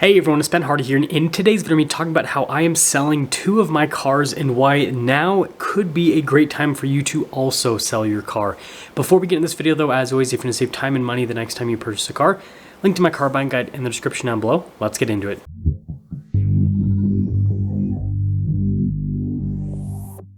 Hey everyone, it's Ben Hardy here, and in today's video, I'm going to be talking about how I am selling two of my cars and why now could be a great time for you to also sell your car. Before we get in this video though, as always, if you're going to save time and money the next time you purchase a car, link to my car buying guide in the description down below. Let's get into it.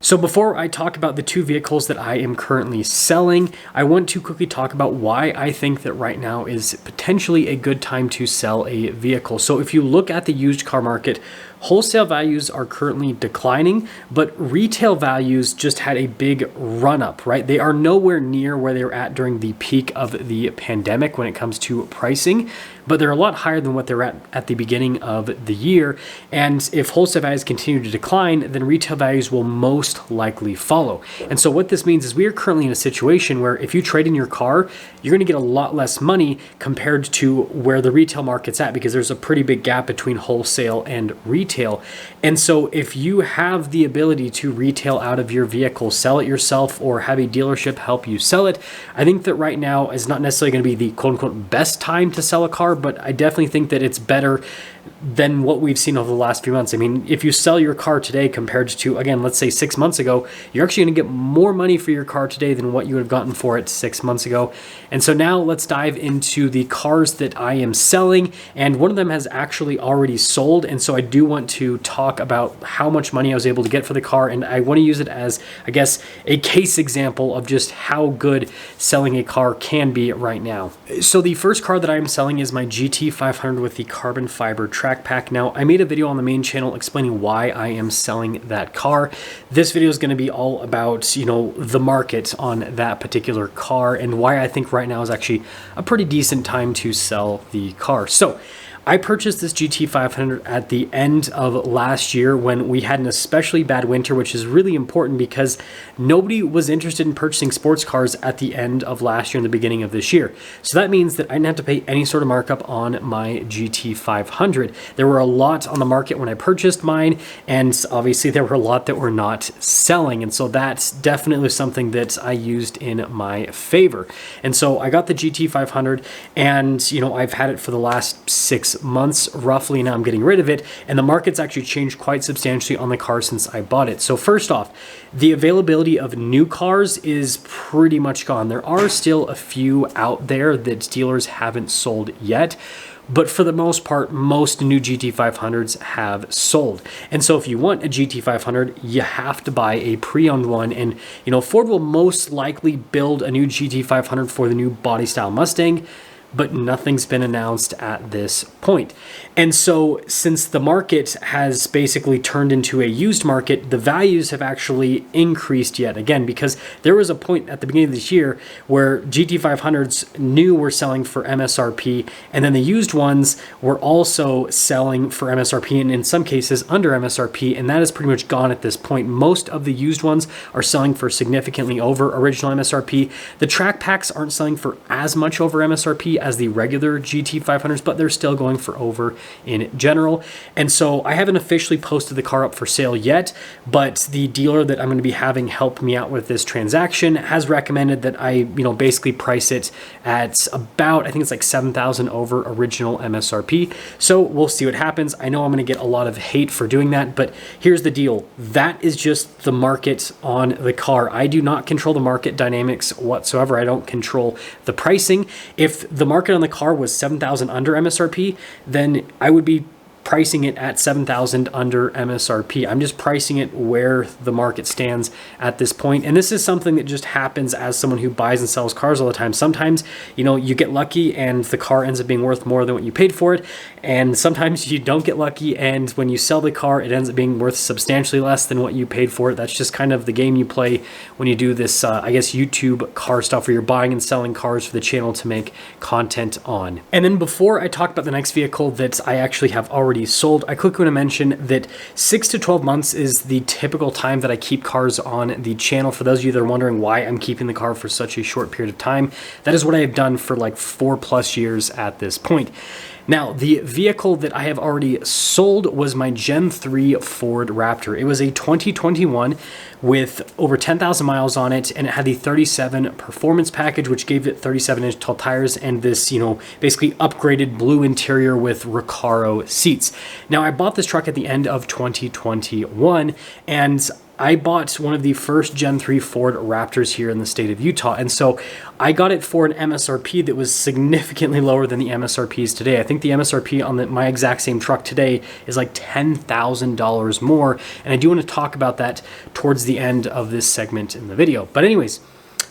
So before I talk about the two vehicles that I am currently selling, I want to quickly talk about why I think that right now is potentially a good time to sell a vehicle. So if you look at the used car market, wholesale values are currently declining, but retail values just had a big run up, right? They are nowhere near where they were at during the peak of the pandemic when it comes to pricing, but they're a lot higher than what they're at the beginning of the year. And if wholesale values continue to decline, then retail values will most likely follow. And so what this means is we are currently in a situation where if you trade in your car, you're going to get a lot less money compared to where the retail market's at, because there's a pretty big gap between wholesale and retail. And so if you have the ability to retail out of your vehicle, sell it yourself, or have a dealership help you sell it, I think that right now is not necessarily going to be the quote unquote best time to sell a car, but I definitely think that it's better than what we've seen over the last few months. I mean, if you sell your car today compared to, again, let's say 6 months ago, you're actually going to get more money for your car today than what you would have gotten for it 6 months ago. And so now let's dive into the cars that I am selling. And one of them has actually already sold. And so I do want to talk about how much money I was able to get for the car. And I want to use it as, I guess, a case example of just how good selling a car can be right now. So the first car that I am selling is my GT500 with the carbon fiber track pack. Now, I made a video on the main channel explaining why I am selling that car. This video is going to be all about, the market on that particular car and why I think right now is actually a pretty decent time to sell the car. So I purchased this GT500 at the end of last year when we had an especially bad winter, which is really important because nobody was interested in purchasing sports cars at the end of last year and the beginning of this year. So that means that I didn't have to pay any sort of markup on my GT500. There were a lot on the market when I purchased mine, and obviously there were a lot that were not selling. And so that's definitely something that I used in my favor. And so I got the GT500 and, I've had it for the last 6 months roughly. Now I'm getting rid of it, and the market's actually changed quite substantially on the car since I bought it. So first off, the availability of new cars is pretty much gone. There are still a few out there that dealers haven't sold yet, but for the most part, most new GT500s have sold. And so if you want a GT500, you have to buy a pre-owned one. And, Ford will most likely build a new GT500 for the new body style Mustang, but nothing's been announced at this point. And so since the market has basically turned into a used market, the values have actually increased yet again, because there was a point at the beginning of this year where GT500s new were selling for MSRP, and then the used ones were also selling for MSRP, and in some cases under MSRP, and that is pretty much gone at this point. Most of the used ones are selling for significantly over original MSRP. The track packs aren't selling for as much over MSRP as the regular GT500s, but they're still going for over in general. And so I haven't officially posted the car up for sale yet, but the dealer that I'm going to be having help me out with this transaction has recommended that I, basically price it at about, I think it's like $7,000 over original MSRP. So we'll see what happens. I know I'm going to get a lot of hate for doing that, but here's the deal. That is just the market on the car. I do not control the market dynamics whatsoever. I don't control the pricing. If the market on the car was $7,000 under MSRP, then I would be pricing it at $7,000 under MSRP. I'm just pricing it where the market stands at this point. And this is something that just happens as someone who buys and sells cars all the time. Sometimes, you get lucky and the car ends up being worth more than what you paid for it. And sometimes you don't get lucky, and when you sell the car, it ends up being worth substantially less than what you paid for it. That's just kind of the game you play when you do this, YouTube car stuff where you're buying and selling cars for the channel to make content on. And then before I talk about the next vehicle that I actually have already sold, I quickly want to mention that 6 to 12 months is the typical time that I keep cars on the channel. For those of you that are wondering why I'm keeping the car for such a short period of time, that is what I have done for like 4+ years at this point. Now, the vehicle that I have already sold was my Gen 3 Ford Raptor. It was a 2021 with over 10,000 miles on it, and it had the 37 performance package, which gave it 37-inch tall tires and this, basically upgraded blue interior with Recaro seats. Now, I bought this truck at the end of 2021, and I bought one of the first Gen 3 Ford Raptors here in the state of Utah. And so I got it for an MSRP that was significantly lower than the MSRPs today. I think the MSRP on my exact same truck today is like $10,000 more. And I do want to talk about that towards the end of this segment in the video. But anyways,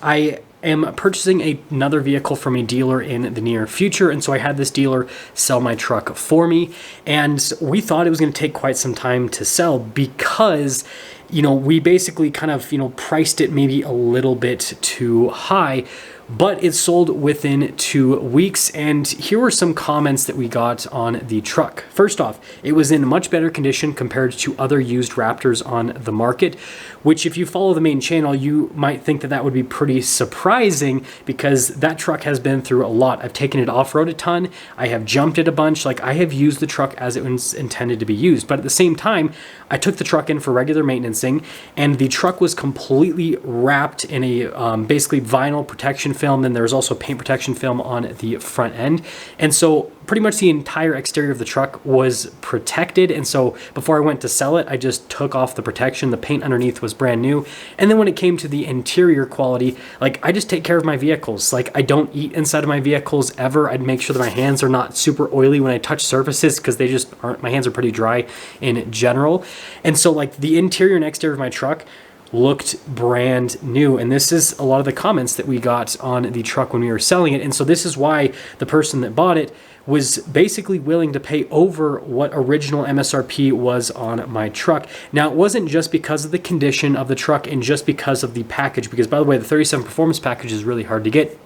I am purchasing another vehicle from a dealer in the near future, and so I had this dealer sell my truck for me, and we thought it was going to take quite some time to sell because we basically kind of priced it maybe a little bit too high, but it sold within 2 weeks. And here were some comments that we got on the truck. First off, it was in much better condition compared to other used Raptors on the market, which if you follow the main channel, you might think that would be pretty surprising because that truck has been through a lot. I've taken it off-road a ton. I have jumped it a bunch. Like, I have used the truck as it was intended to be used. But at the same time, I took the truck in for regular maintenancing, and the truck was completely wrapped in a basically vinyl protection film. Then there's also paint protection film on the front end. And so pretty much the entire exterior of the truck was protected. And so before I went to sell it, I just took off the protection. The paint underneath was brand new. And then when it came to the interior quality, like, I just take care of my vehicles. Like, I don't eat inside of my vehicles ever. I'd make sure that my hands are not super oily when I touch surfaces because they just aren't, my hands are pretty dry in general. And so like the interior and exterior of my truck looked brand new. And this is a lot of the comments that we got on the truck when we were selling it. And so this is why the person that bought it was basically willing to pay over what original MSRP was on my truck. Now, it wasn't just because of the condition of the truck and just because of the package, because by the way, the 37 performance package is really hard to get.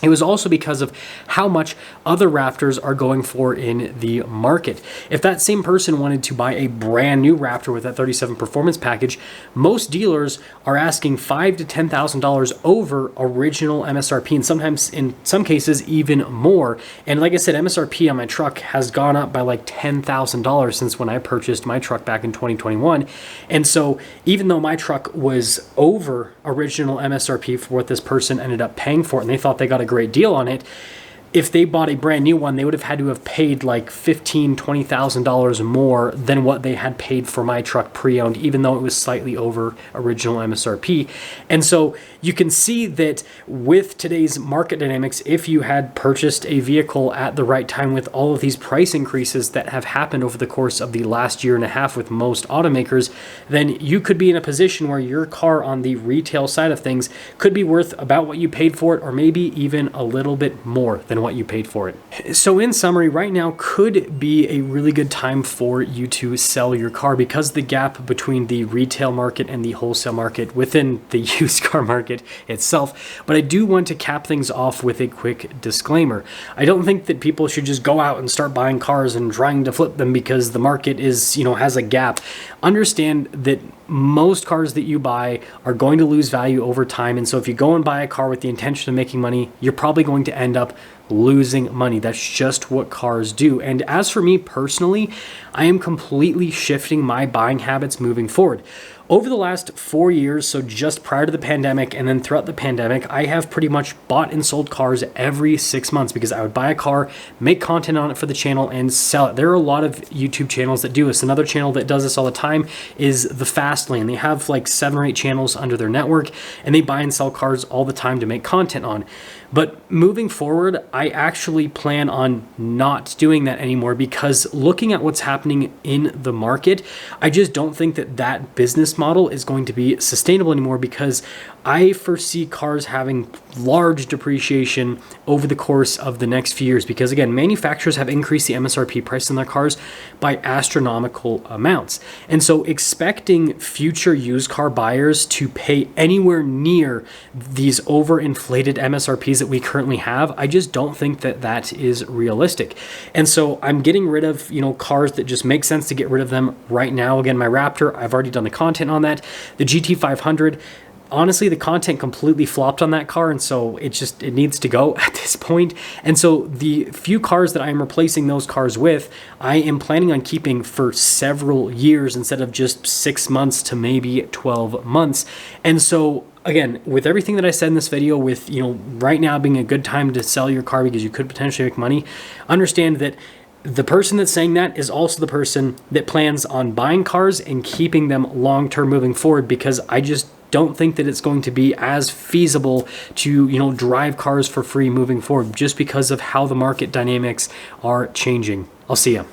It was also because of how much other Raptors are going for in the market. If that same person wanted to buy a brand new Raptor with that 37 performance package, most dealers are asking $5,000 to $10,000 over original MSRP, and sometimes in some cases even more. And like I said, MSRP on my truck has gone up by like $10,000 since when I purchased my truck back in 2021. And so even though my truck was over original MSRP for what this person ended up paying for it, and they thought they got a great deal on it, if they bought a brand new one, they would have had to have paid like $15,000, $20,000 more than what they had paid for my truck pre-owned, even though it was slightly over original MSRP. And so you can see that with today's market dynamics, if you had purchased a vehicle at the right time with all of these price increases that have happened over the course of the last year and a half with most automakers, then you could be in a position where your car on the retail side of things could be worth about what you paid for it, or maybe even a little bit more than what you paid for it. So in summary, right now could be a really good time for you to sell your car because the gap between the retail market and the wholesale market within the used car market itself. But I do want to cap things off with a quick disclaimer. I don't think that people should just go out and start buying cars and trying to flip them because the market is, has a gap. Understand that most cars that you buy are going to lose value over time. And so if you go and buy a car with the intention of making money, you're probably going to end up losing money. That's just what cars do. And as for me personally, I am completely shifting my buying habits moving forward. Over the last 4 years, so just prior to the pandemic and then throughout the pandemic, I have pretty much bought and sold cars every 6 months because I would buy a car, make content on it for the channel, and sell it. There are a lot of YouTube channels that do this. Another channel that does this all the time is The Fast Lane. They have like 7 or 8 channels under their network, and they buy and sell cars all the time to make content on. But moving forward, I actually plan on not doing that anymore because looking at what's happening in the market, I just don't think that that business model is going to be sustainable anymore because I foresee cars having large depreciation over the course of the next few years because, again, manufacturers have increased the MSRP price on their cars by astronomical amounts. And so expecting future used car buyers to pay anywhere near these overinflated MSRPs that we currently have, I just don't think that that is realistic. And so I'm getting rid of, cars that just make sense to get rid of them right now. Again, my Raptor, I've already done the content on that. The GT500, honestly, the content completely flopped on that car, and so it needs to go at this point. And so the few cars that I am replacing those cars with, I am planning on keeping for several years instead of just 6 months to maybe 12 months. And so again, with everything that I said in this video, with, you know, right now being a good time to sell your car because you could potentially make money, understand that the person that's saying that is also the person that plans on buying cars and keeping them long-term moving forward, because I just don't think that it's going to be as feasible to, you know, drive cars for free moving forward just because of how the market dynamics are changing. I'll see you.